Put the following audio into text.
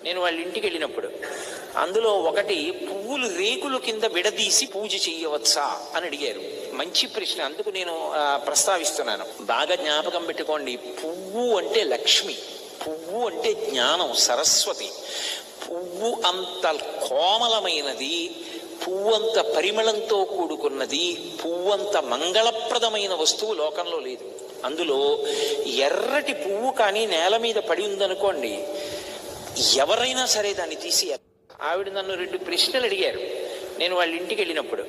నేను వాళ్ళ ఇంటికి వెళ్ళినప్పుడు అందులో ఒకటి పువ్వులు రేకులు కింద విడదీసి పూజ చేయవచ్చా అని అడిగారు. మంచి ప్రశ్న, అందుకు నేను ప్రస్తావిస్తున్నాను. బాగా జ్ఞాపకం పెట్టుకోండి, పువ్వు అంటే లక్ష్మి, పువ్వు అంటే జ్ఞానం, సరస్వతి. పువ్వు అంత కోమలమైనది, పువ్వంత పరిమళంతో కూడుకున్నది, పువ్వంత మంగళప్రదమైన వస్తువు లోకంలో లేదు. అందులో ఎర్రటి పువ్వు కానీ నేల మీద పడి ఉందనుకోండి, ఎవరైనా సరే దాన్ని తీసి. ఆవిడ నన్ను 2 ప్రశ్నలు అడిగారు నేను వాళ్ళ ఇంటికి వెళ్ళినప్పుడు.